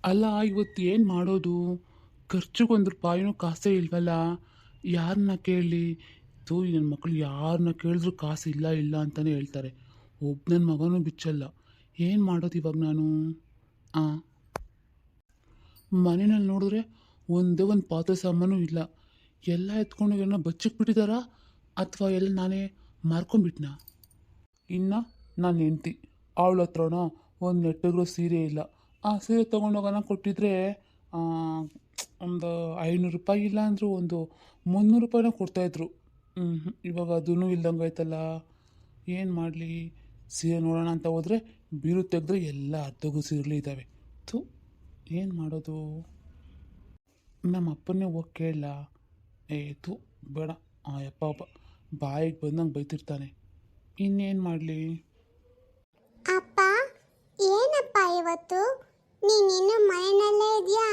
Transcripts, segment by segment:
ಅಲ್ಲ ಇವತ್ತು ಏನು ಮಾಡೋದು? ಖರ್ಚಿಗೆ ಒಂದು ರೂಪಾಯಿನೂ ಕಾಸೇ ಇಲ್ವಲ್ಲ. ಯಾರನ್ನ ಕೇಳಲಿ? ಈ ನನ್ನ ಮಕ್ಕಳು ಯಾರನ್ನ ಕೇಳಿದ್ರು ಕಾಸು ಇಲ್ಲ ಇಲ್ಲ ಅಂತಲೇ ಹೇಳ್ತಾರೆ. ನನ್ನ ಮಗನೂ ಬಿಚ್ಚಲ್ಲ. ಏನು ಮಾಡೋದು ಇವಾಗ ನಾನು? ಆ ಮನೆಯಲ್ಲಿ ನೋಡಿದ್ರೆ ಒಂದೇ ಒಂದು ಪಾತ್ರೆ ಸಾಮಾನು ಇಲ್ಲ. ಎಲ್ಲ ಎತ್ಕೊಂಡು ಏನೋ ಬಚ್ಚಕ್ಕೆ ಬಿಟ್ಟಿದ್ದಾರಾ ಅಥವಾ ಎಲ್ಲ ನಾನೇ ಮಾರ್ಕೊಂಡ್ಬಿಟ್ನಾ? ಇನ್ನು ನನ್ನ ಹೆಂಡ್ತಿ, ಅವಳ ಹತ್ರನೋ ಒಂದು ನೆಟ್ಟಗಿರೋ ಸೀರೆ ಇಲ್ಲ. ಆ ಸೀರೆ ತೊಗೊಂಡೋಗೋಣ ಕೊಟ್ಟಿದ್ರೆ ಒಂದು 500 ರೂಪಾಯಿ ಇಲ್ಲ ಅಂದರೂ ಒಂದು 300 ರೂಪಾಯಿನ ಕೊಡ್ತಾಯಿದ್ರು. ಇವಾಗ ಅದೂ ಇಲ್ದಂಗೆ ಆಯ್ತಲ್ಲ. ಏನು ಮಾಡಲಿ? ಸೀರೆ ನೋಡೋಣ ಅಂತ ಹೋದರೆ ಬೀರು ತೆಗೆದ್ರೆ ಎಲ್ಲ ಅರ್ಧಗೂ ಸೀರೆಗಳು ಇದ್ದಾವೆ. ಥು, ಏನು ಮಾಡೋದು? ನಮ್ಮ ಅಪ್ಪನ್ನೇ ಹೋಗಿ ಕೇಳಲ್ಲ. ಥು, ಬೇಡ. ಯಪ್ಪ ಅಪ್ಪ ಬಾಯಿಗೆ ಬಂದಂಗೆ ಬೈತಿರ್ತಾನೆ. ಇನ್ನೇನು ಮಾಡಲಿ? ಅಪ್ಪ, ಏನಪ್ಪ ಇವತ್ತು ನೀನಿನ್ನು ಮನೆಯಲ್ಲೇ ಇದೆಯಾ?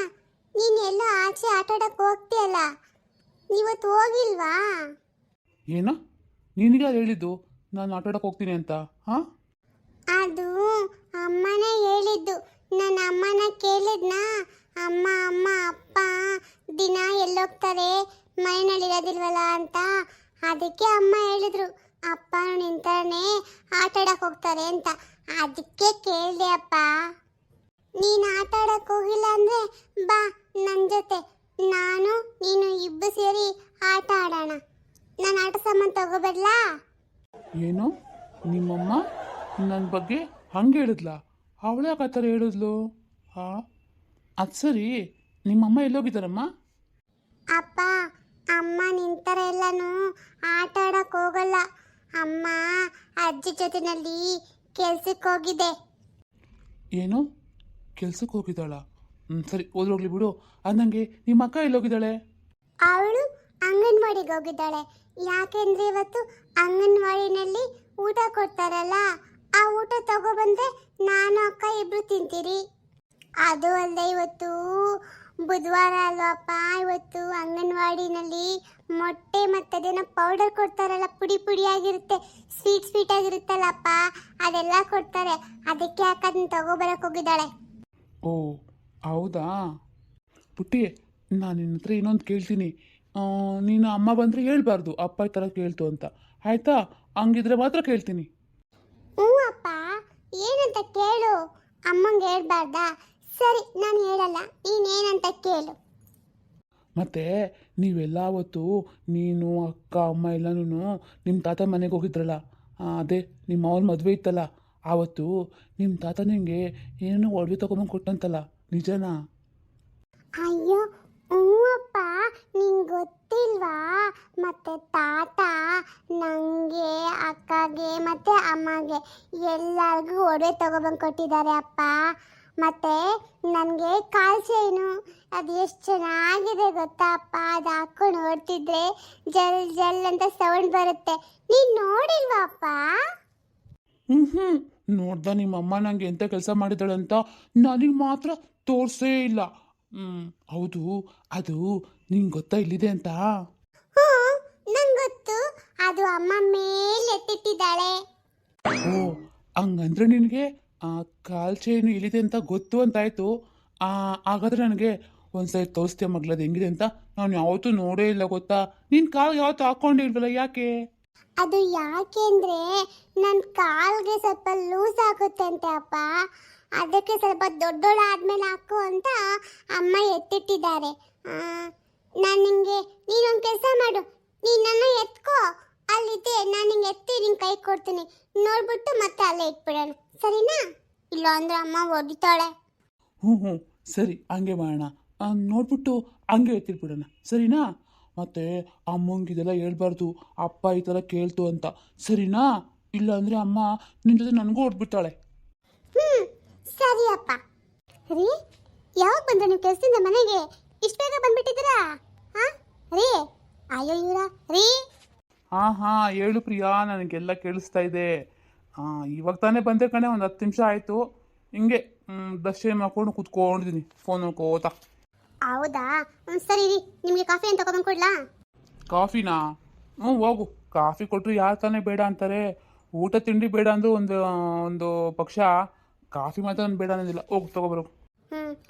ನೀನೆಲ್ಲೋ ಆಚೆ ಆಟಾಡಕ್ಕೆ ಹೋಗ್ತೀಯಲ್ಲ, ಇವತ್ತು ಹೋಗಿಲ್ವಾ? ಏನೋ ನಿನಗೆ ಹೇಳಿದ್ದು ನಾನು ಆಟಾಡಕ್ಕೆ ಹೋಗ್ತೀನಿ ಅಂತ? ಹಾಂ, ಅದು ಅಮ್ಮನೇ ಹೇಳಿದ್ದು. ನನ್ನ ಅಮ್ಮನ ಕೇಳಿದ್ನಾ? ಅಮ್ಮ ಅಮ್ಮ ಅಪ್ಪ ದಿನ ಎಲ್ಲೋಗ್ತಾರೆ, ಮನೆಯಲ್ಲಿರೋದಿಲ್ವಲ್ಲ ಅಂತ. ಅದಕ್ಕೆ ಅಮ್ಮ ಹೇಳಿದ್ರು ಅಪ್ಪ ನಿಂತಾನೆ ಆಟಾಡಕ್ಕೆ ಹೋಗ್ತಾರೆ ಅಂತ. ಅದಕ್ಕೆ ಕೇಳಿದೆ ಅಪ್ಪ. ನೀನು ಆಟಾಡಕ್ಕೆ ಹೋಗಿಲ್ಲ ಅಂದರೆ ಬಾ ನನ್ನ ಜೊತೆ, ನಾನು ನೀನು ಇಬ್ಬರು ಸೇರಿ ಆಟ ಆಡೋಣ. ನಾನು ಆಟ ಸಾಮಾನು ತಗೋಬರ್ಲಾ? ಏನು ನಿಮ್ಮಮ್ಮ ನನ್ನ ಬಗ್ಗೆ ಹಂಗೆ ಹೇಳಿದ್ಲ? ಅವಳು ಯಾಕೆ ಆ ಥರ ಹೇಳಿದ್ಲು? ಹಾಂ, ಅದು ಸರಿ. ನಿಮ್ಮಮ್ಮ ಎಲ್ಲೋಗಿದ್ದಾರಮ್ಮ? ಅಪ್ಪ, ಅಮ್ಮ ನಿಂತರ ಎಲ್ಲನೂ ಆಟ ಆಡಕ್ಕೆ ಹೋಗಲ್ಲ. ಅಮ್ಮ ಅಜ್ಜಿ ಜೊತೆನಲ್ಲಿ ಕೆಲ್ಸಕ್ಕೆ ಹೋಗಿದೆ. ಏನು ಕೆಲ್ಸಕ್ಕೆ ಹೋಗಿದ್ದಾಳ? ಸರಿ, ಹೋದ್ರೋಗ್ಲಿ ಬಿಡು. ಅಂದಂಗೆ ನಿಮ್ಮ ಅಕ್ಕ ಎಲ್ಲೋಗಿದ್ದಾಳೆ? ಅವಳು ಅಂಗನವಾಡಿಗೆ ಹೋಗಿದ್ದಾಳೆ. ಯಾಕೆಂದ್ರೆ ಇವತ್ತು ಅಂಗನವಾಡಿನಲ್ಲಿ ಊಟ ಕೊಡ್ತಾರಲ್ಲ, ಆ ಊಟ ತಗೊಬಂದ್ರೆ ನಾನು ಅಕ್ಕ ಇಬ್ರು ತಿಂತೀರಿ. ಅದು ಅಲ್ಲದೆ ಇವತ್ತು ಬುಧವಾರ ಅಲ್ವಪ್ಪ. ಇವತ್ತು ಅಂಗನವಾಡಿನಲ್ಲಿ ಮೊಟ್ಟೆ ಮತ್ತು ಅದೇನೋ ಪೌಡರ್ ಕೊಡ್ತಾರಲ್ಲ, ಪುಡಿ ಪುಡಿಯಾಗಿರುತ್ತೆ, ಸ್ವೀಟ್ ಸ್ವೀಟ್ ಆಗಿರುತ್ತಲ್ಲಪ್ಪ, ಅದೆಲ್ಲ ಕೊಡ್ತಾರೆ. ಅದಕ್ಕೆ ಅಕ್ಕ ಅದನ್ನ ತಗೊಬರಕ್ಕೆ ಹೋಗಿದ್ದಾಳೆ. ಓ ಹೌದಾ ಪುಟ್ಟಿ, ನಾನು ನಿನ್ನ ಹತ್ರ ಇನ್ನೊಂದು ಕೇಳ್ತೀನಿ. ನೀನು ಅಮ್ಮ ಬಂದರೆ ಹೇಳ್ಬಾರ್ದು ಅಪ್ಪ ಈ ಥರ ಕೇಳ್ತು ಅಂತ, ಆಯಿತಾ? ಹಂಗಿದ್ರೆ ಮಾತ್ರ ಕೇಳ್ತೀನಿ. ಹ್ಞೂ ಅಪ್ಪ, ಏನಂತ ಕೇಳು. ಅಮ್ಮಂಗೆ ಹೇಳ್ಬಾರ್ದಾ? ಸರಿ, ನಾನು ಹೇಳಲ್ಲ, ನೀನೇನಂತ ಕೇಳು. ಮತ್ತು ನೀವೆಲ್ಲ ಅವತ್ತು ನೀನು ಅಕ್ಕ ಅಮ್ಮ ಎಲ್ಲನೂ ನಿಮ್ಮ ತಾತ ಮನೆಗೆ ಹೋಗಿದ್ರಲ್ಲ, ಅದೇ ನಿಮ್ಮ ಅವ್ರ ಮದುವೆ ಇತ್ತಲ್ಲ, ಆವತ್ತು ನಿಮ್ಮ ತಾತ ನಿಮಗೆ ಏನೇನೋ ಒಡವೆ ತೊಗೊಂಬಂದು ಕೊಟ್ಟಂತಲ್ಲ, ನಿಜನಾ? ಅಯ್ಯೋ ಹ್ಞೂ ಅಪ್ಪ, ನಿಂಗೆ ಗೊತ್ತಿಲ್ವಾ? ಮತ್ತೆ ತಾತ ನನಗೆ, ಅಕ್ಕಗೆ ಮತ್ತು ಅಮ್ಮಗೆ ಎಲ್ಲರಿಗೂ ಒಡವೆ ತಗೊಬಂದು ಕೊಟ್ಟಿದ್ದಾರೆ ಅಪ್ಪ. ಮತ್ತು ನನಗೆ ಕಾಲು ಚೈನು, ಅದು ಎಷ್ಟು ಚೆನ್ನಾಗಿದೆ ಗೊತ್ತಾ ಅಪ್ಪ? ಅದು ಹಾಕ್ಕೊಂಡು ಓಡ್ತಿದ್ರೆ ಜಲ್ ಜಲ್ ಅಂತ ಸೌಂಡ್ ಬರುತ್ತೆ. ನೀನು ನೋಡಿಲ್ವಾ ಅಪ್ಪ? ಹ್ಞೂ ನೋಡ್ದ ನಿಮ್ಮಮ್ಮ ನನಗೆ ಎಂಥ ಕೆಲಸ ಮಾಡಿದ್ದಾಳಂತ ನನಗೆ ಮಾತ್ರ ತೋರಿಸೇ ಇಲ್ಲ. ಹೌದು, ಅದು ನಿಂಗೆ ಗೊತ್ತಾ ಇಲ್ಲಿದೆ ಅಂತ? ಹ್ಞೂ, ನಂಗೆ ಗೊತ್ತು. ಅದು ಅಮ್ಮ ಮೇಲೆ ಎತ್ತಿಟ್ಟಿದ್ದಾಳೆ. ಓ ಹಂಗಂದ್ರೆ ನಿನಗೆ ಕಾಲು ಚೈನು ಇಲ್ಲಿದೆ ಅಂತ ಗೊತ್ತು ಅಂತಾಯಿತು. ಹಾಗಾದ್ರೆ ನನಗೆ ಒಂದು ಸರಿ ತೋರಿಸ್ತೀಯ ಮಗಳದು ಹೆಂಗಿದೆ ಅಂತ? ನಾನು ಯಾವತ್ತೂ ನೋಡೇ ಇಲ್ಲ ಗೊತ್ತಾ? ನೀನು ಕಾಲು ಯಾವತ್ತೂ ಹಾಕ್ಕೊಂಡಿಲ್ವಲ್ಲ, ಯಾಕೆ? ಅದು ಯಾಕೆಂದ್ರೆ ನನ್ನ ಕಾಲ್ಗೆ ಸ್ವಲ್ಪ ಲೂಸ್ ಆಗುತ್ತಂತೆ ಅಪ್ಪ. ಅದಕ್ಕೆ ಸ್ವಲ್ಪ ದೊಡ್ಡೋಳಾದ್ಮೇಲೆ ಹಾಕು ಅಂತ ಅಮ್ಮ ಎತ್ತಿಟ್ಟಿದ್ದಾರೆ. ನಾನು ನಿಂಗೆ, ನೀನೊಂದು ಕೆಲಸ ಮಾಡು, ನೀನು ನನ್ನ ಎತ್ಕೋ, ಅಲ್ಲಿದೆ, ನಾನು ನಿಂಗೆ ಎತ್ತಿ ನಿಂಗೆ ಕೈ ಕೊಡ್ತೀನಿ. ನೋಡ್ಬಿಟ್ಟು ಮತ್ತೆ ಅಲ್ಲೇ ಇಟ್ಬಿಡೋಣ, ಸರಿನಾ? ಇಲ್ಲ ಅಂದ್ರೆ ಅಮ್ಮ ಹೊಡಿತಾಳೆ. ಹ್ಞೂ ಸರಿ, ಹಂಗೆ ಮಾಡೋಣ. ನೋಡ್ಬಿಟ್ಟು ಹಂಗೆ ಎತ್ತಿಟ್ಬಿಡೋಣ, ಸರಿನಾ? ಮತ್ತು ಅಮ್ಮಂಗೆ ಇದೆಲ್ಲ ಹೇಳ್ಬಾರ್ದು ಅಪ್ಪ ಈ ಥರ ಕೇಳ್ತು ಅಂತ, ಸರಿನಾ? ಇಲ್ಲಾಂದರೆ ಅಮ್ಮ ನಿನ್ನ ಜೊತೆ ನನಗೂ ಹೊಡ್ಬಿಡ್ತಾಳೆ. ಹ್ಞೂ ಸರಿ ಅಪ್ಪ. ರೀ, ಯಾವಾಗ ಬಂದ್ರೆ ನೀವು ಕೆಲಸದಿಂದ ಮನೆಗೆ? ಇಷ್ಟು ಬೇಗ ಬಂದ್ಬಿಟ್ಟಿದ್ದೀರಾ? ಹಾಂ ರೀ, ಅಯ್ಯೋ ಇವರ ರೀ. ಹಾಂ ಹೇಳು ಪ್ರಿಯಾ, ನನಗೆಲ್ಲ ಕೇಳಿಸ್ತಾ ಇದೆ. ಇವಾಗ ತಾನೇ ಬಂದೆ ಕಣೆ, ಒಂದು 10 ನಿಮಿಷ ಆಯಿತು. ಹಿಂಗೆ ದರ್ಶನ ಮಾಡ್ಕೊಂಡು ಕೂತ್ಕೊಂಡಿದ್ದೀನಿ ಫೋನ್ ನೋಡ್ಕೋತಾ. ಹೌದಾ? ಸರಿ ರೀ, ನಿಮಗೆ ಕಾಫಿ ಅಂತ ತಗೊಂಡು ಕೊಡ್ಲಾ? ಕಾಫಿನಾ? ಹೋಗು. ಕಾಫಿ ಕೊಟ್ಟರು ಯಾರು ತಾನೇ ಬೇಡ ಅಂತಾರೆ? ಊಟ ತಿಂಡಿ ಬೇಡ ಅಂದರೂ ಒಂದು ಪಕ್ಷ, ಕಾಫಿ ಮಾತ್ರ ನಾನು ಬೇಡ ಅನ್ನೋದಿಲ್ಲ. ಹೋಗು ತಗೊಬರೋ. ಹ್ಞೂ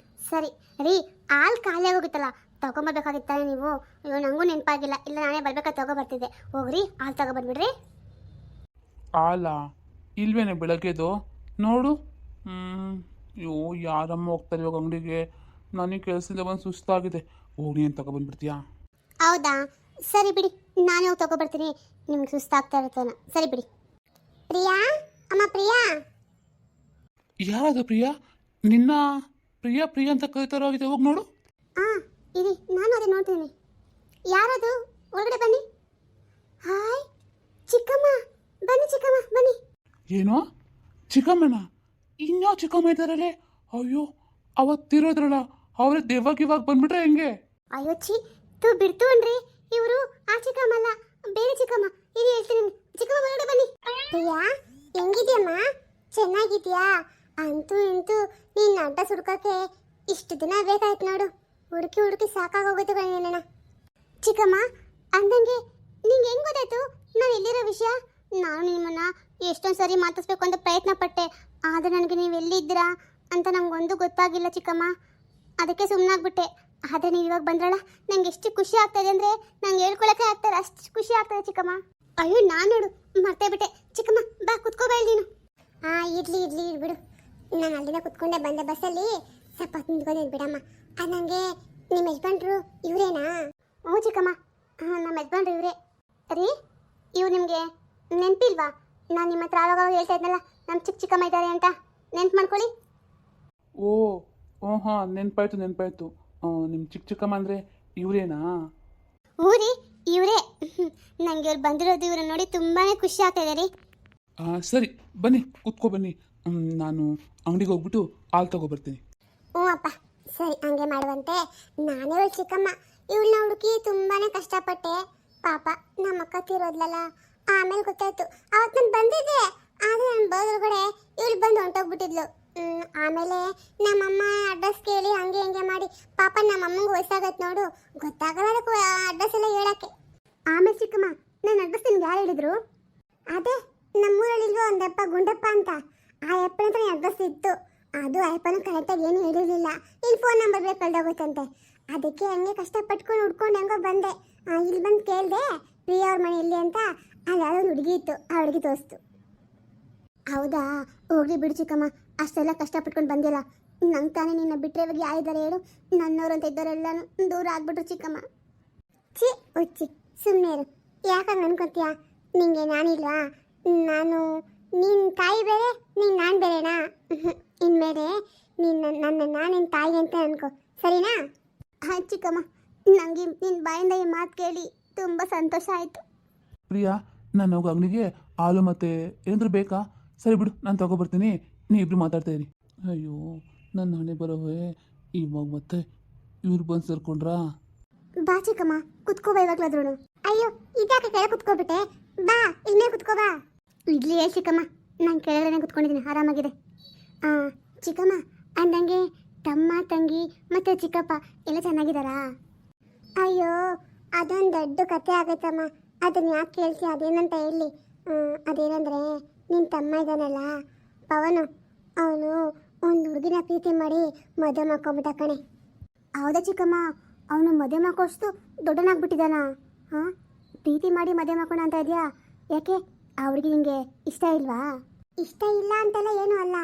ಸರಿ ರೀ, ಹಾಲು ಖಾಲಿ ಆಗೋಗಿತ್ತಲ್ಲ, ತಗೊಂಬರ್ಬೇಕಾಗಿತ್ತಾನೆ ನೀವು. ಅಯ್ಯೋ ನನಗೂ ನೆನಪಾಗಿಲ್ಲ, ಇಲ್ಲ ನಾನೇ ಬರ್ಬೇಕಾದ್ರೆ ತಗೊಬರ್ತಿದ್ದೆ. ಹೋಗ್ರಿ ಹಾಲು ತಗೊಬಂದ್ಬಿಡ್ರಿ. ಹಾಲಾ? ಇಲ್ವೇನೆ ಬೆಳಗ್ಗೆದು ನೋಡು. ಅಯ್ಯೋ ಯಾರಮ್ಮ ಹೋಗ್ತಾರೆ ಇವಾಗ ಅಂಗಡಿಗೆ? ನನಗೆ ಕೆಲಸದಿಂದ ಬಂದು ಸುಸ್ತಾಗಿದೆ. ಹೋಗಿ ಏನು ತಗೊಬಂದ್ಬಿಡ್ತೀಯಾ? ಹೌದಾ, ಸರಿ ಬಿಡಿ, ನಾನೇ ಹೋಗಿ ತಗೊಬರ್ತೀನಿ. ನಿಮ್ಗೆ ಸುಸ್ತಾಗ್ತಾ ಇರುತ್ತೇನೋ. ಸರಿ ಬಿಡಿ. ಪ್ರಿಯಾ, ಅಮ್ಮ ಪ್ರಿಯಾ. ಯಾರದು ಪ್ರಿಯಾ? ನಿನ್ನ ಪ್ರಿಯಾ ಪ್ರಿಯಾ ಅಂತ ಕರೀತಾರಾಗಿದೆ. ಹೋಗಿ ನೋಡು. ಹಾಂ ಇರಿ, ನಾನು ಅದೇ ನೋಡ್ತೀನಿ. ಯಾರದು? ಒಳಗಡೆ ಬನ್ನಿ. ಹಾಯ್ ಚಿಕ್ಕಮ್ಮ, ಬನ್ನಿ ಚಿಕ್ಕಮ್ಮ ಬನ್ನಿ. ಏನೋ ಚಿಕ್ಕಮ್ಮನ? ಇನ್ಯಾವ ಚಿಕ್ಕಮ್ಮ ಇದ್ದಾರಲ್ಲೇ? ಅಯ್ಯೋ ಅವತ್ತಿರೋದ್ರಲ್ಲ, ಅವರೇ ದೇವಾಗಿವಾಗ ಬಂದ್ಬಿಟ್ರೆ ಹೆಂಗೆ? ಅಯ್ಯೋ ಛೀ, ತೂ ಬಿಡ್ತುನ್ರಿ, ಇವರು ಆ ಚಿಕ್ಕಮ್ಮಲ್ಲ, ಬೇರೆ ಚಿಕ್ಕಮ್ಮ. ಇದು ಹೇಳ್ತೀನಿ, ಚಿಕ್ಕಮ್ಮ ಒಳಗಡೆ ಬನ್ನಿ. ಪ್ರಿಯಾ, ಹೆಂಗಿದ್ಯಮ್ಮ? ಚೆನ್ನಾಗಿದ್ಯಾ? ಅಂತೂ ಇಂತೂ ನೀನು ಅಡ್ಡ ಸುಡ್ಕಕ್ಕೆ ಇಷ್ಟು ದಿನ ಬೇಕಾಯ್ತು ನೋಡು. ಹುಡುಕಿ ಹುಡುಕಿ ಸಾಕಾಗೋಗುತ್ತೆ ಕಣ. ಚಿಕ್ಕಮ್ಮ ಅಂದಂಗೆ ನಿಂಗೆ ಹೆಂಗ್ ಗೊತ್ತಾಯ್ತು ನಾನು ಎಲ್ಲಿರೋ ವಿಷಯ? ನಾನು ನಿಮ್ಮನ್ನ ಎಷ್ಟೊಂದು ಸರಿ ಮಾತಾಡ್ಸ್ಬೇಕು ಅಂತ ಪ್ರಯತ್ನ ಪಟ್ಟೆ, ಆದರೆ ನನಗೆ ನೀವು ಎಲ್ಲಿದ್ದೀರಾ ಅಂತ ನಂಗೊಂದು ಗೊತ್ತಾಗಿಲ್ಲ ಚಿಕ್ಕಮ್ಮ. ಅದಕ್ಕೆ ಸುಮ್ಮನಾಗ್ಬಿಟ್ಟೆ. ಆದರೆ ನೀವು ಇವಾಗ ಬಂದ್ರಲ್ಲ, ನಂಗೆ ಎಷ್ಟು ಖುಷಿ ಆಗ್ತಾಯಿದೆ ಅಂದರೆ ನಂಗೆ ಹೇಳ್ಕೊಳಕ್ಕೆ ಆಗ್ತಾರೆ, ಅಷ್ಟು ಖುಷಿ ಆಗ್ತಾಯಿದೆ ಚಿಕ್ಕಮ್ಮ. ಅಯ್ಯೋ ನಾನು ನೋಡು ಮರ್ತೇ ಬಿಟ್ಟೆ. ಚಿಕ್ಕಮ್ಮ ಬಾ ಕುತ್ಕೋಬಾ ಇಲ್ಲಿ ನೀನು. ಹಾಂ ಇರ್ಲಿ ಇರ್ಲಿ ಬಿಡು, ನಾನು ಅಲ್ಲಿಂದ ಕುತ್ಕೊಂಡೆ ಬಂದೆ ಬಸ್ಸಲ್ಲಿ. ಸ್ವಲ್ಪ ನಿಂತ್ಕೊಂಡಿದ್ದು ಬಿಡಮ್ಮ. ಅದು ನನಗೆ ನಿಮ್ಮ ಯಜಮಾನ್ರು ಇವರೇನಾ? ಹ್ಞೂ ಚಿಕ್ಕಮ್ಮ, ಹಾಂ ನಮ್ಮ ಯಜಮಾನ್ರು ಇವರೇ. ರೀ, ಇವ್ರು ನಿಮಗೆ ನೆನಪಿಲ್ವಾ? ನಾನು ನಿಮ್ಮ ಹತ್ರ ಆವಾಗ ಹೇಳ್ತಾ ಇದ್ನಲ್ಲ, ನಮ್ಮ ಚಿಕ್ಕಮ್ಮ ಇದ್ದಾರೆ ಅಂತ. ನೆನ್ಪು ಮಾಡ್ಕೊಳ್ಳಿ. ಓ ಓ ಹಾಂ, ನೆನಪಾಯ್ತು ನೆನಪಾಯ್ತು. ನಿಮ್ಮ ಚಿಕ್ಕಮ್ಮ ಅಂದರೆ ಇವರೇನಾ? ಹ್ಞೂ ರೀ, ಇವರೇ. ನನಗೆ ಇವ್ರು ಬಂದಿರೋದು ಇವ್ರನ್ನ ನೋಡಿ ತುಂಬಾ ಖುಷಿ ಆಗ್ತಾಯಿದೆ ರೀ. ಸರಿ ಬನ್ನಿ ಕೂತ್ಕೊ ಬನ್ನಿ. ನಾನು ಅಂಗಡಿಗೆ ಹೋಗ್ಬಿಟ್ಟು ಹಾಲು ತಗೊಬರ್ತೀನಿ. ಹ್ಞೂ ಅಪ್ಪ, ಸರಿ ಹಂಗೆ ಮಾಡುವಂತೆ. ನಾನೇ ಇವಳು ಚಿಕ್ಕಮ್ಮ, ಇವಳನ್ನ ಹುಡುಕಿ ತುಂಬಾ ಕಷ್ಟಪಟ್ಟೆ. ಪಾಪ ನಮ್ಮ ಅಕ್ಕ ತೀರೋದ್ಲಲ್ಲ, ಆಮೇಲೆ ಗೊತ್ತಾಯ್ತು. ಅವತ್ತು ನಾನು ಬಂದಿದ್ದೆ, ಆದರೆ ನಾನು ಬರೋದ್ರೊಳಗಡೆ ಇವಳು ಬಂದು ಹೊಂಟೋಗ್ಬಿಟ್ಟಿದ್ಲು. ಆಮೇಲೆ ನಮ್ಮಮ್ಮ ಅಡ್ರೆಸ್ ಕೇಳಿ ಹಂಗೆ ಹಿಂಗೆ ಮಾಡಿ, ಪಾಪ ನಮ್ಮಮ್ಮಂಗೆ ವಯಸ್ಸಾಗತ್ತೆ ನೋಡು, ಗೊತ್ತಾಗಲ್ಲ ಅದಕ್ಕೆ ಅಡ್ರೆಸ್ ಎಲ್ಲ ಹೇಳೋಕ್ಕೆ. ಆಮೇಲೆ ಚಿಕ್ಕಮ್ಮ, ನನ್ನ ಅಡ್ರೆಸ್ ನಿಮ್ಗೆ ಯಾರು ಹೇಳಿದ್ರು? ಅದೇ ನಮ್ಮೂರಲ್ಲಿಲ್ವೋ ಒಂದಪ್ಪ ಗುಂಡಪ್ಪ ಅಂತ, ಆ ಅಪ್ಪನ ಹತ್ರ ಅಡ್ರೆಸ್ ಇತ್ತು. ಅದು ಆ ಅಪ್ಪನ ಕರೆಕ್ಟಾಗಿ ಏನು ಹೇಳಿರಲಿಲ್ಲ, ಇಲ್ಲಿ ಫೋನ್ ನಂಬರ್ ಬೇಕು ಕಳ್ದೋಗುತ್ತಂತೆ. ಅದಕ್ಕೆ ಹಂಗೆ ಕಷ್ಟಪಟ್ಕೊಂಡು ಹುಡ್ಕೊಂಡು ಹೆಂಗೋ ಬಂದೆ. ಇಲ್ಲಿ ಬಂದು ಕೇಳಿದೆ ಪ್ರಿಯಾ ಅವ್ರ ಮನೆ ಎಲ್ಲಿ ಅಂತ. ಅಲ್ಲಿ ಯಾವುದೋ ಒಂದು ಹುಡುಗಿ ಇತ್ತು, ಆ ಹುಡುಗಿ ತೋರಿಸ್ತು. ಹೌದಾ, ಹೋಗ್ಲಿ ಬಿಡು ಚಿಕ್ಕಮ್ಮ, ಅಷ್ಟೆಲ್ಲ ಕಷ್ಟಪಟ್ಕೊಂಡು ಬಂದಿಲ್ಲ. ನಂಗೆ ತಾನೇ ನಿನ್ನ ಬಿಟ್ಟರೆ ಇವಾಗ ಯಾರಿದ್ದಾರೆ ಹೇಳು? ನನ್ನವ್ರು ಅಂತ ಇದ್ದವರೆಲ್ಲನೂ ದೂರ ಆಗ್ಬಿಟ್ರು ಚಿಕ್ಕಮ್ಮ. ಛೀ ಹುಚ್ಚಿ, ಸುಮ್ಮನೆ ಇರು. ಯಾಕಂಗೆ ಅನ್ಕೋತೀಯ? ನಿಂಗೆ ನಾನಿಲ್ವಾ? ನಾನು ನಿನ್ನ ತಾಯಿ ಬೇರೆ, ನಾನು ಬೇರೆನಾ? ಇನ್ಮೇಲೆ ನಾನು ನಿನ್ನ ತಾಯಿ ಅಂತ ಅನ್ಕೋ, ಸರಿನಾ? ಹಾಂ ಚಿಕ್ಕಮ್ಮ, ನನಗೆ ನಿನ್ನ ಬಾಯಿಂದ ಈ ಮಾತು ಕೇಳಿ ತುಂಬ ಸಂತೋಷ ಆಯಿತು. ಪ್ರಿಯಾ, ನಾನು ಹೋಗೋ ಅಂಗಡಿಗೆ ಹಾಲು ಮತ್ತು ಏನಾದರೂ ಬೇಕಾ? ಸರಿ ಬಿಡು, ನಾನು ತಗೊಬರ್ತೀನಿ, ನೀವು ಇಬ್ಬರು ಮಾತಾಡ್ತಾ ಇರಿ. ಅಯ್ಯೋ ನನ್ನ ಹಣೆ ಬರೋವೆ, ಇವಾಗ ಮತ್ತೆ ಇವ್ರು ಬಂದು ಸೇರ್ಕೊಂಡ್ರಾ? ಬಾ ಚಿಕ್ಕಮ್ಮ, ಕುತ್ಕೋಬಾ ಇವಾಗ್ಲಾದ್ರೂ. ಅಯ್ಯೋ ಇದ್ಯಾಕೆ ಕೆಳಗೆ ಕುತ್ಕೋಬಿಟ್ಟೆ? ಬಾ ಇಲ್ಲೇ ಕುತ್ಕೋ ಬಾ. ಇಡ್ಲಿ ಹೇಳಿ ಚಿಕ್ಕಮ್ಮ, ನಾನು ಕೆಳಗಡೆ ಕುತ್ಕೊಂಡಿದ್ದೀನಿ, ಆರಾಮಾಗಿದೆ. ಚಿಕ್ಕಮ್ಮ ಅಂದಂಗೆ ತಮ್ಮ ತಂಗಿ ಮತ್ತು ಚಿಕ್ಕಪ್ಪ ಎಲ್ಲ ಚೆನ್ನಾಗಿದ್ದಾರಾ? ಅಯ್ಯೋ ಅದೊಂದು ದೊಡ್ಡ ಕತೆ ಆಗೈತಮ್ಮ, ಅದನ್ನ ಯಾಕೆ ಕೇಳಿಸಿ? ಅದೇನಂತ ಹೇಳಿ. ಅದೇನಂದರೆ ನಿನ್ನ ತಮ್ಮ ಇದ್ದಾನಲ್ಲ ಪವನು, ಅವನು ಒಂದು ಹುಡುಗಿನ ಪ್ರೀತಿ ಮಾಡಿ ಮದುವೆ ಮಾಡ್ಕೊಂಬಿಟ್ಟ ಕಣೆ. ಹೌದಾ ಚಿಕ್ಕಮ್ಮ? ಅವನು ಮದುವೆ ಮಾಡ್ಕೋಷ್ಟು ದೊಡ್ಡನಾಗ್ಬಿಟ್ಟಿದ್ದಾನ? ಹಾಂ, ಪ್ರೀತಿ ಮಾಡಿ ಮದುವೆ ಮಾಡ್ಕೋಣ ಅಂತ ಇದೆಯಾ? ಯಾಕೆ ಆ ಹುಡುಗಿ ನಿಮಗೆ ಇಷ್ಟ ಇಲ್ವಾ? ಇಷ್ಟ ಇಲ್ಲ ಅಂತೆಲ್ಲ ಏನೂ ಅಲ್ಲ,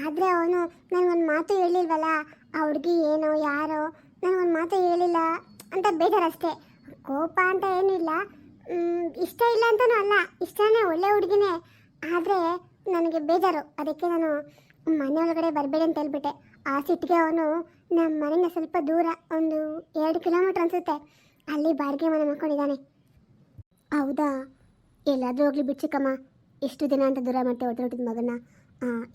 ಆದರೆ ಅವನು ನನಗೊಂದು ಮಾತು ಹೇಳಿಲ್ವಲ್ಲ, ಆ ಹುಡುಗಿ ಏನೋ ಯಾರೋ ನನಗೊಂದು ಮಾತು ಹೇಳಿಲ್ಲ ಅಂತ ಬೇಜಾರಷ್ಟೇ. ಕೋಪ ಅಂತ ಏನಿಲ್ಲ, ಇಷ್ಟ ಇಲ್ಲ ಅಂತನೂ ಅಲ್ಲ, ಇಷ್ಟನೇ, ಒಳ್ಳೆ ಹುಡುಗಿನೇ. ಆದರೆ ನನಗೆ ಬೇಜಾರು, ಅದಕ್ಕೆ ನಾನು ಮನೆ ಒಳಗಡೆ ಬರಬೇಡಿ ಅಂತ ಹೇಳ್ಬಿಟ್ಟೆ. ಆ ಸಿಟ್ಟಿಗೆ ಅವನು ನಮ್ಮ ಮನೆಯಿಂದ ಸ್ವಲ್ಪ ದೂರ, ಒಂದು 2 ಕಿಲೋಮೀಟ್ರ್ ಅನಿಸುತ್ತೆ, ಅಲ್ಲಿ ಬಾಡಿಗೆ ಮನೆ ಮಾಡ್ಕೊಂಡಿದ್ದಾನೆ. ಹೌದಾ? ಎಲ್ಲಾದರೂ ಹೋಗ್ಲಿ ಬಿಡ್ಚಿಕ್ಕಮ್ಮ, ಎಷ್ಟು ದಿನ ಅಂತ ದೂರ ಮಾಡ್ತೇವೆ ಹೊರಟಿದ್ದ ಮಗನ.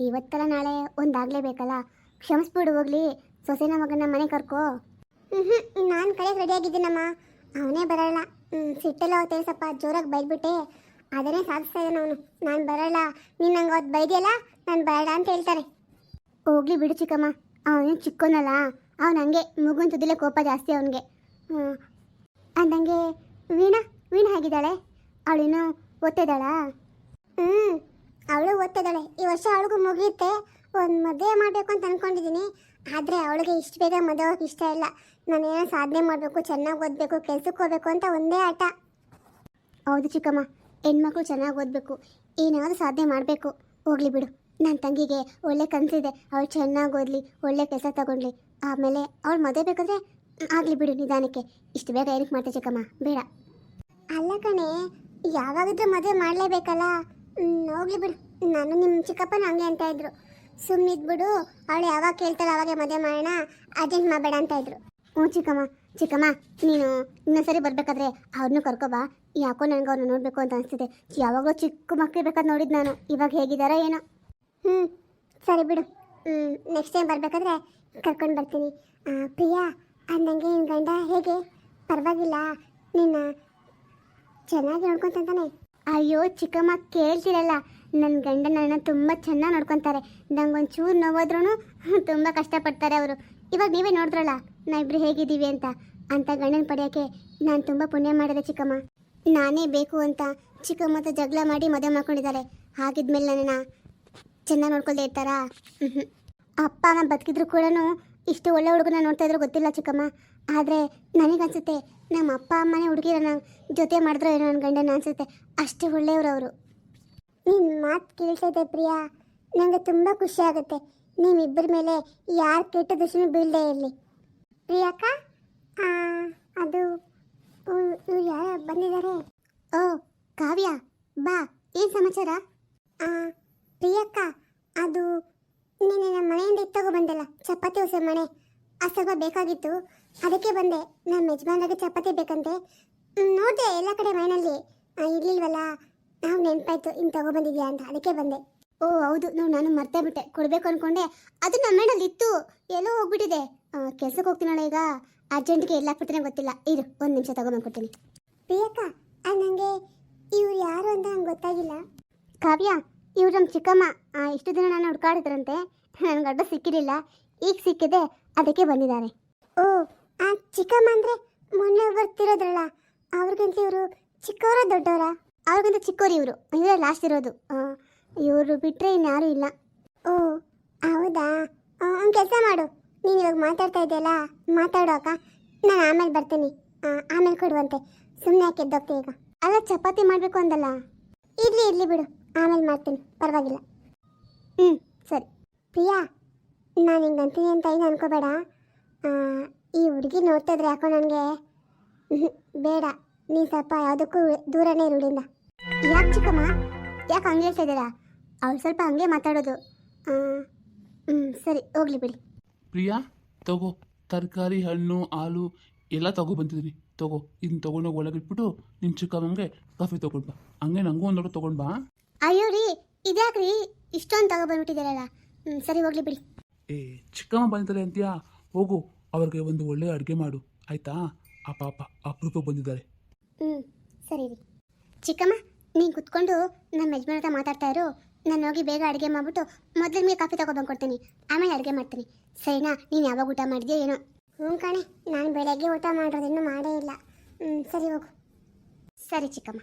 ಇವತ್ತಲ್ಲ ನಾಳೆ ಒಂದಾಗಲೇಬೇಕಲ್ಲ, ಕ್ಷಮಿಸ್ಬಿಡು ಹೋಗ್ಲಿ. ಸೊಸೆನ ಮಗನ ಮನೆ ಕರ್ಕೋ. ನಾನು ಕಡೆಗೆ ರೆಡಿಯಾಗಿದ್ದೀನಮ್ಮ, ಅವನೇ ಬರೋಲ್ಲ. ಸಿಟ್ಟೆಲ್ಲ ಹೋಗ್ತೇವೆ, ಸ್ವಲ್ಪ ಜೋರಾಗಿ ಬೈದ್ಬಿಟ್ಟೆ, ಅದನ್ನೇ ಸಾಧಿಸ್ತಾ ಇದ್ದಾನೆ ಅವನು. ನಾನು ಬರೋಲ್ಲ, ನೀನು ನಂಗೆ ಅವತ್ತು ಬೈದಿಯಲ್ಲ, ನಾನು ಬೇಡ ಅಂತ ಹೇಳ್ತಾರೆ. ಹೋಗ್ಲಿ ಬಿಡು ಚಿಕ್ಕಮ್ಮ, ಅವನು ಚಿಕ್ಕವನಲ್ಲ, ಅವನು ಹಂಗೆ ಮಗುನ ತುದಿಲೇ ಕೋಪ ಜಾಸ್ತಿ ಅವನಿಗೆ. ಅಂದಂಗೆ ವೀಣಾ ಹೇಗಿದ್ದಾಳೆ? ಅವಳಿನ್ನೂ ಓದ್ತಿದ್ದಾಳಾ? ಅವಳು ಓದ್ತಿದ್ದಾಳೆ. ಈ ವರ್ಷ ಅವಳಿಗೂ ಮುಗಿಯುತ್ತೆ, ಒಂದು ಮದುವೆ ಮಾಡಬೇಕು ಅಂತ ಅಂದ್ಕೊಂಡಿದ್ದೀನಿ. ಆದರೆ ಅವಳಿಗೆ ಇಷ್ಟು ಬೇಗ ಮದುವೆ ಹೋಗಕ್ಕೆ ಇಷ್ಟ ಇಲ್ಲ. ನಾನೇನೋ ಸಾಧನೆ ಮಾಡಬೇಕು, ಚೆನ್ನಾಗಿ ಓದಬೇಕು, ಕೆಲ್ಸಕ್ಕೆ ಹೋಗ್ಬೇಕು ಅಂತ ಒಂದೇ ಆಟ. ಹೌದು ಚಿಕ್ಕಮ್ಮ, ಹೆಣ್ಮಕ್ಳು ಚೆನ್ನಾಗಿ ಓದಬೇಕು, ಏನಾದರೂ ಸಾಧನೆ ಮಾಡಬೇಕು. ಹೋಗ್ಲಿ ಬಿಡು, ನನ್ನ ತಂಗಿಗೆ ಒಳ್ಳೆ ಕನಸಿದೆ, ಅವಳು ಚೆನ್ನಾಗಿ ಓದಲಿ, ಒಳ್ಳೆ ಕೆಲಸ ತಗೊಳ್ಳಿ, ಆಮೇಲೆ ಅವಳು ಮದುವೆ ಬೇಕಾದ್ರೆ ಆಗಲಿ ಬಿಡು ನಿಧಾನಕ್ಕೆ. ಇಷ್ಟು ಬೇಗ ಏನಕ್ಕೆ ಮಾಡ್ತೆ ಚಿಕ್ಕಮ್ಮ, ಬೇಡ. ಅಲ್ಲ ಕಣೆ, ಯಾವಾಗಿದ್ರೂ ಮದುವೆ ಮಾಡಲೇಬೇಕಲ್ಲ. ಹೋಗ್ಲಿ ಬಿಡು, ನಾನು ನಿಮ್ಮ ಚಿಕ್ಕಪ್ಪನ ಹಂಗೆ ಅಂತ ಇದ್ರು. ಸುಮ್ಮನಿದ್ಬಿಡು, ಅವಳು ಯಾವಾಗ ಕೇಳ್ತಾಳೆ ಅವಾಗೆ ಮದುವೆ ಮಾಡೋಣ, ಅರ್ಜೆಂಟ್ ಮಾಡಬೇಡ ಅಂತ ಇದ್ರು. ಹ್ಞೂ ಚಿಕ್ಕಮ್ಮ, ನೀನು ಇನ್ನೊಂದ್ಸರಿ ಬರಬೇಕಾದ್ರೆ ಅವ್ರನ್ನೂ ಕರ್ಕೊಬಾ. ಯಾಕೋ ನನಗೆ ಅವ್ರನ್ನ ನೋಡಬೇಕು ಅಂತ ಅನಿಸ್ತಿದೆ. ಯಾವಾಗಲೂ ಚಿಕ್ಕ ಮಕ್ಕಳು ಬೇಕಾದ್ರೆ ನೋಡಿದ್ದು ನಾನು, ಇವಾಗ ಹೇಗಿದ್ದಾರೋ ಏನೋ. ಸರಿ ಬಿಡು, ನೆಕ್ಸ್ಟ್ ಟೈಮ್ ಬರಬೇಕಾದ್ರೆ ಕರ್ಕೊಂಡು ಬರ್ತೀನಿ. ಪ್ರಿಯಾ, ಅಂದಂಗೆ ನಿನ್ನ ಗಂಡ ಹೇಗೆ? ಪರವಾಗಿಲ್ಲ, ನಿನ್ನ ಚೆನ್ನಾಗಿ ನೋಡ್ಕೊತಾನೆ? ಅಯ್ಯೋ ಚಿಕ್ಕಮ್ಮ, ಕೇಳ್ತಿರಲ್ಲ, ನನ್ನ ಗಂಡ ನನ್ನ ತುಂಬ ಚೆನ್ನಾಗಿ ನೋಡ್ಕೊತಾರೆ. ನಂಗೊಂಚೂರು ನೋವಾದ್ರೂ ತುಂಬ ಕಷ್ಟಪಡ್ತಾರೆ ಅವರು. ಇವಾಗ ನೀವೇ ನೋಡಿದ್ರಲ್ಲ ನಾವಿಬ್ರು ಹೇಗಿದ್ದೀವಿ ಅಂತ ಗಂಡನ ಪಡೆಯೋಕ್ಕೆ ನಾನು ತುಂಬ ಪುಣ್ಯ ಮಾಡಿದೆ ಚಿಕ್ಕಮ್ಮ. ನಾನೇ ಬೇಕು ಅಂತ ಚಿಕ್ಕಮ್ಮ ಹತ್ರ ಜಗಳ ಮಾಡಿ ಮದುವೆ ಮಾಡ್ಕೊಂಡಿದ್ದಾರೆ. ಹಾಗಿದ್ಮೇಲೆ ನನ್ನನ್ನು ಚೆನ್ನಾಗಿ ನೋಡ್ಕೊಳ್ದೇ ಇರ್ತಾರಾ? ಅಪ್ಪ ಅಮ್ಮ ಬದುಕಿದ್ರು ಕೂಡ ಇಷ್ಟು ಒಳ್ಳೆ ಹುಡುಗನ ನೋಡ್ತಾ ಇದ್ರು ಗೊತ್ತಿಲ್ಲ ಚಿಕ್ಕಮ್ಮ. ಆದರೆ ನನಗನ್ಸುತ್ತೆ ನಮ್ಮ ಅಪ್ಪ ಅಮ್ಮನೇ ಹುಡುಗಿರನ್ನ ಜೊತೆ ಮಾಡಿದ್ರು ಏನೋ ನನ್ನ ಗಂಡನ ಅನಿಸುತ್ತೆ. ಅಷ್ಟು ಒಳ್ಳೆಯವರು ಅವರು. ನಿನ್ನ ಮಾತು ಕೇಳ್ತಿದ್ದೆ ಪ್ರಿಯಾ, ನನಗೆ ತುಂಬ ಖುಷಿ ಆಗುತ್ತೆ. ನಿಮ್ಮಿಬ್ಬರ ಮೇಲೆ ಯಾರು ಕೆಟ್ಟ ದೃಷ್ಟಿನೂ ಬೀಳದೇ ಇರಲಿ. ಪ್ರಿಯಕ್ಕ, ಅದು ಇವ್ರು ಯಾರು ಬಂದಿದ್ದಾರೆ? ಓ ಕಾವ್ಯ, ಬಾ, ಏನು ಸಮಾಚಾರ? ಪ್ರಿಯಕ್ಕ, ಅದು ನೀನು ನಮ್ಮ ಮನೆಯಿಂದ ಇತ್ತಗೋ ಬಂದಲ್ಲ ಚಪಾತಿ ಹೊಸ ಮನೆ, ಅದು ಸ್ವಲ್ಪ ಬೇಕಾಗಿತ್ತು, ಅದಕ್ಕೆ ಬಂದೆ. ನಮ್ಮ ಯಜಮಾನ್ರಿಗೆ ಚಪಾತಿ ಬೇಕಂತೆ. ನೋಡಿದೆ ಎಲ್ಲ ಕಡೆ ಮನೆಯಲ್ಲಿ ಇರಲಿಲ್ವಲ್ಲ, ನಾವು ನೆನಪಾಯ್ತು ಇನ್ನು ತಗೊಬಂದಿದ್ಯಾ ಅಂತ, ಅದಕ್ಕೆ ಬಂದೆ. ಓ ಹೌದು, ನಾನು ಮರ್ತೇ ಬಿಟ್ಟೆ, ಕೊಡಬೇಕು ಅಂದ್ಕೊಂಡೆ. ಅದು ನಮ್ಮ ಮನೇಲಿ ಇತ್ತು, ಎಲ್ಲೋ ಹೋಗ್ಬಿಟ್ಟಿದೆ. ಕೆಲ್ಸಕ್ಕೆ ಹೋಗ್ತೀನಲ್ಲ ಈಗ, ಅರ್ಜೆಂಟ್ಗೆ ಎಲ್ಲ ಹಾಕ್ಬಿಡ್ತೀನಿ ಗೊತ್ತಿಲ್ಲ. ಇರು, ಒಂದು ನಿಮಿಷ ತಗೊಂಬಂದ್ಕೊಡ್ತೀನಿ. ಪ್ರಿಯಕ್ಕ, ನನಗೆ ಇವ್ರು ಯಾರು ಅಂತ ನಂಗೆ ಗೊತ್ತಾಗಿಲ್ಲ. ಕಾವ್ಯ, ಇವ್ರು ನಮ್ಮ ಚಿಕ್ಕಮ್ಮ. ಇಷ್ಟು ದಿನ ನಾನು ಹುಡ್ಕಾಡಿದ್ರಂತೆ, ನನಗೆ ಅಡ್ಡ ಸಿಕ್ಕಿರಲಿಲ್ಲ, ಈಗ ಸಿಕ್ಕಿದೆ, ಅದಕ್ಕೆ ಬಂದಿದ್ದಾರೆ. ಓ, ಆ ಚಿಕ್ಕಮ್ಮ ಅಂದರೆ ಮೊನ್ನೆ ಬರ್ತಿರೋದ್ರಲ್ಲ, ಅವ್ರಿಗಿಂತ ಇವರು ಚಿಕ್ಕವರ ದೊಡ್ಡವರ? ಅವ್ರಿಗಿಂತ ಚಿಕ್ಕವರು ಇವರು, ಇವರೇ ಲಾಸ್ಟ್ ಇರೋದು. ಇವರು ಬಿಟ್ಟರೆ ಇನ್ಯಾರೂ ಇಲ್ಲ. ಓ ಹೌದಾ, ಒಂದು ಕೆಲಸ ಮಾಡು, ನೀನು ಇವಾಗ ಮಾತಾಡ್ತಾ ಇದೆಯಲ್ಲ, ಮಾತಾಡೋ ಅಕ್ಕ, ನಾನು ಆಮೇಲೆ ಬರ್ತೀನಿ, ಆಮೇಲೆ ಕೊಡುವಂತೆ. ಸುಮ್ಮನೆ ಯಾಕೆ ಎದ್ದೋಗ್ತೀವಿ ಈಗ? ಅಲ್ಲ, ಚಪಾತಿ ಮಾಡಬೇಕು ಅಂದಲ್ಲ. ಇರಲಿ ಬಿಡು, ಆಮೇಲೆ ಮಾಡ್ತೀನಿ, ಪರವಾಗಿಲ್ಲ. ಸರಿ. ಪ್ರಿಯಾ, ನಾನು ಹಿಂಗೆ ಅಂತೀನಿ ಅಂತ ಏನು ಅನ್ಕೋಬೇಡ. ಈ ಹುಡುಗಿ ನೋಡ್ತಾ ಇದ್ರೆ ಯಾಕೋ ನನಗೆ ಬೇಡ. ನೀ ಸ್ವಲ್ಪ ಯಾವುದಕ್ಕೂ ದೂರನೇ ರೂಢಿಂದ. ಯಾಕೆ ಚಿಕ್ಕಮ್ಮ, ಯಾಕೆ ಹಂಗೆ ಹೇಳ್ತಾ ಇದ್ದೀರಾ? ಅವಳು ಸ್ವಲ್ಪ ಹಂಗೆ ಮಾತಾಡೋದು. ಸರಿ, ಹೋಗ್ಲಿ ಬಿಡಿ. ಪ್ರಿಯಾ, ತಗೋ, ತರಕಾರಿ, ಹಣ್ಣು, ಹಾಲು ಎಲ್ಲ ತಗೊಬಂತಿದ್ದೀನಿ. ತಗೋ, ಇದನ್ನ ತೊಗೊಂಡೋಗಿ ಒಳಗಿಟ್ಬಿಟ್ಟು ನಿಮ್ಮ ಚಿಕ್ಕಮ್ಮಂಗೆ ಕಾಫಿ ತೊಗೊಂಡ್ಬಾ. ಹಂಗೆ ನನಗೂ ಒಂದು ಲೋಟ ತೊಗೊಂಡ್ಬಾ. ಅಯ್ಯೋ ರೀ, ಇದ್ಯಾಕ್ರಿ ಇಷ್ಟೊಂದು ತಗೊಬಂದ್ಬಿಟ್ಟಿದ್ದಾರಲ್ಲ. ಸರಿ, ಹೋಗ್ಲಿ ಬಿಡಿ. ಚಿಕ್ಕಮ್ಮ ಬಂದಿದ್ದಾರೆ ಅಂತೀಯಾ? ಹೋಗು, ಅವ್ರಿಗೆ ಒಂದು ಒಳ್ಳೆಯ ಅಡುಗೆ ಮಾಡು, ಆಯಿತಾ? ಆ ಪಾಪ ಅಪರೂಪ ಬಂದಿದ್ದಾರೆ. ಸರಿ ರೀ. ಚಿಕ್ಕಮ್ಮ, ನೀನು ಕುತ್ಕೊಂಡು ನಮ್ಮ ಯಜಮಾನ್ ಹತ್ರ ಮಾತಾಡ್ತಾ ಇರು. ನಾನು ಹೋಗಿ ಬೇಗ ಅಡುಗೆ ಮಾಡಿಬಿಟ್ಟು ಮೊದಲು ನಿಮಗೆ ಕಾಫಿ ತಗೊಬಂದ್ಕೊಡ್ತೀನಿ, ಆಮೇಲೆ ಅಡುಗೆ ಮಾಡ್ತೀನಿ. ಸರಿನಾ? ನೀನು ಯಾವಾಗ ಊಟ ಮಾಡಿದ್ಯೋ ಏನೋ? ಕಣೆ, ನಾನು ಬೆಳಗ್ಗೆ ಊಟ ಮಾಡೋದಿನ್ನೂ ಮಾಡೇ ಇಲ್ಲ. ಸರಿ ಹೋಗು. ಸರಿ ಚಿಕ್ಕಮ್ಮ.